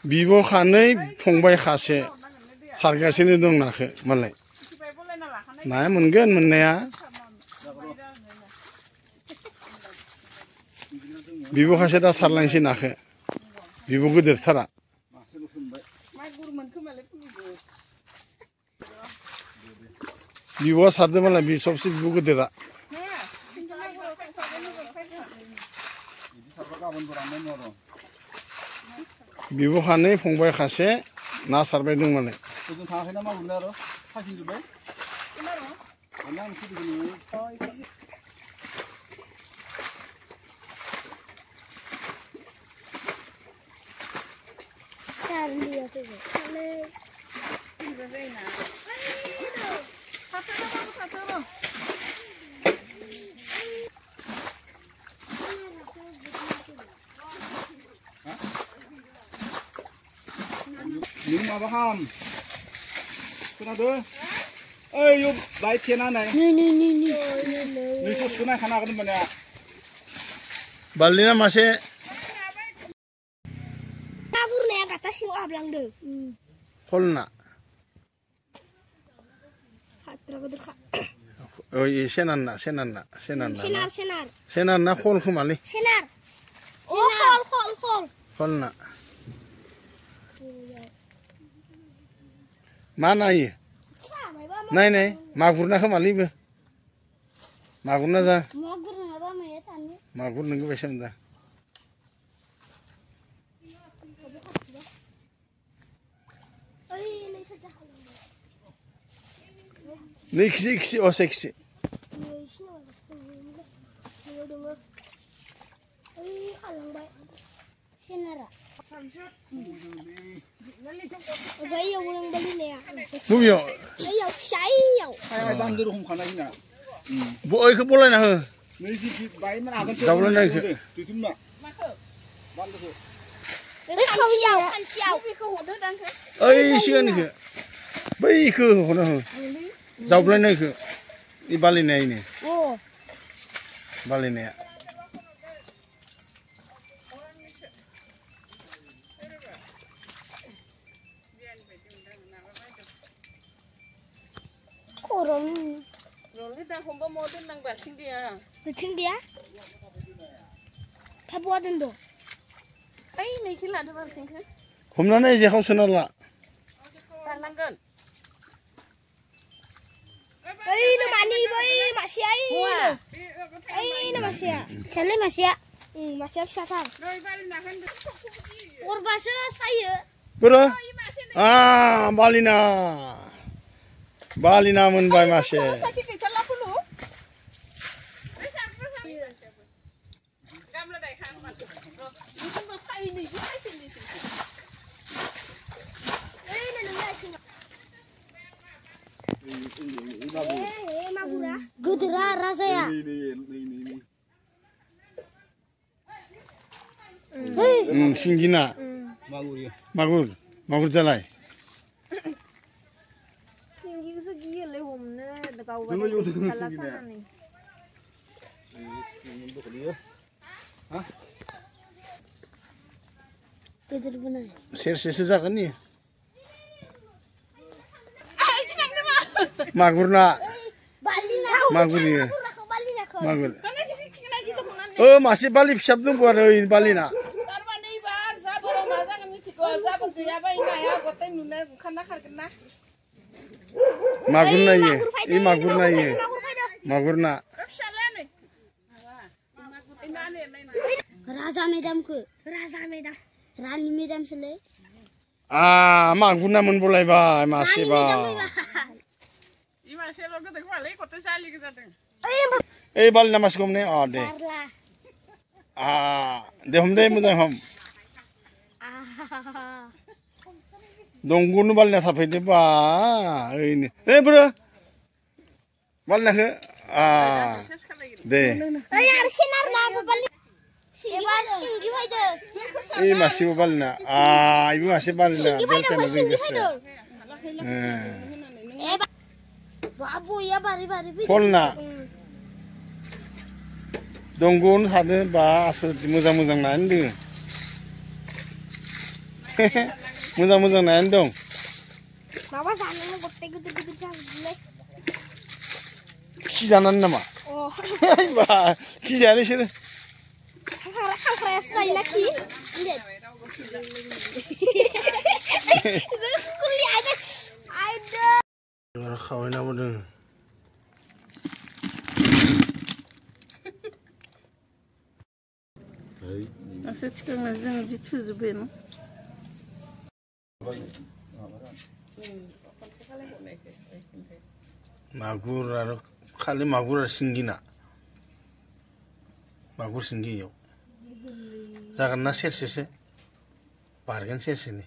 बिब' खानै फंबाय खासे सारगासिनो दं नाखो मालाय नाया मोनगोन मोननाया बिब' खासे दा सारलांसै नाखो बिब' गिदिरथारा बिब'आ सारदों मालाय बि सबसे बिब' गिदिरा बिब' खानै फंबाय खासे ना सारबाय दं मालाय Những mà bác hàm cái nào đó ơi yêu bài thiên an này như số số này khả năng cái mình nè balina masih kabur nih kata si ablang deh kolna oh iya senar na kol kemali senar oh kol kolna mana iya nai magurna kemali be magurna za magur nunggu besem dah nih kisi oh seksi Bumio. Ayo, saya. hai bang đưa không khả năng nè Bộ ơi cứ bố lên nào hả? mấy gì bài mà nào Dầu lên đây kìa. tùy thun mà bang được Khăn xiao. Ơi xưa này kìa. Bây cứ hồn nào hả? Dầu lên đây kìa. Đi ba lên này nè. Oh. Ba lên này. Rồi kita không bao mô tên năng bạc sinh địa. Sinh địa? Phải bố tên đồ. Ấy này khi là được bạc sinh thế. Hôm nay này gì không xuân là. Tăng năng gần. Ấy nó mà đi với mà xe ấy. Ấy nó mà xe. Xe lên mà xe. Mà xe xa thang. Ủa bà sơ saya. Bro. Ah, balina. Balina menbai masih. Gudra rasa ya. Singgina. Magur jalai. Ser jagan nih. Magurna. Magur ya. Magur. Oh masih bali siap dong buat balina. Magurna ye. Ini magurna ye. Magurna. Raja Medam ke. Rani Medam sele. Ah, magurna menbolai ba masih ba. Balina masih komne. Oh deh. Ah, deh mudah hom. Donggu nu balina sampai deh ba. Ini. Bro. Balina ke. Ah. Deh. Ayah sinar na balik. Singgi hoide. Ini masih balina. Ah, ibu masih balina. Belte masih besar. Babu ya bari. Polna. Donggu nu ada ba asal muzang nanti. मोजां मोजां नायानो दं माबा जानानै गथाय गिदिर गिदिर जाजोबबाय खि जानानै नामा बा खि जाया नोंसोरो खांख्रायासो जायोना खि स्कुलनि आयदा खावैनाबो दङ दासो थिखांना जोङो जि थोजोब्बाय न मागुर आरो खालि मागुर आरो सिंगि ना मागुर सिंगियाव जागोन ना सेरसेसो बारगोन सेरसेनि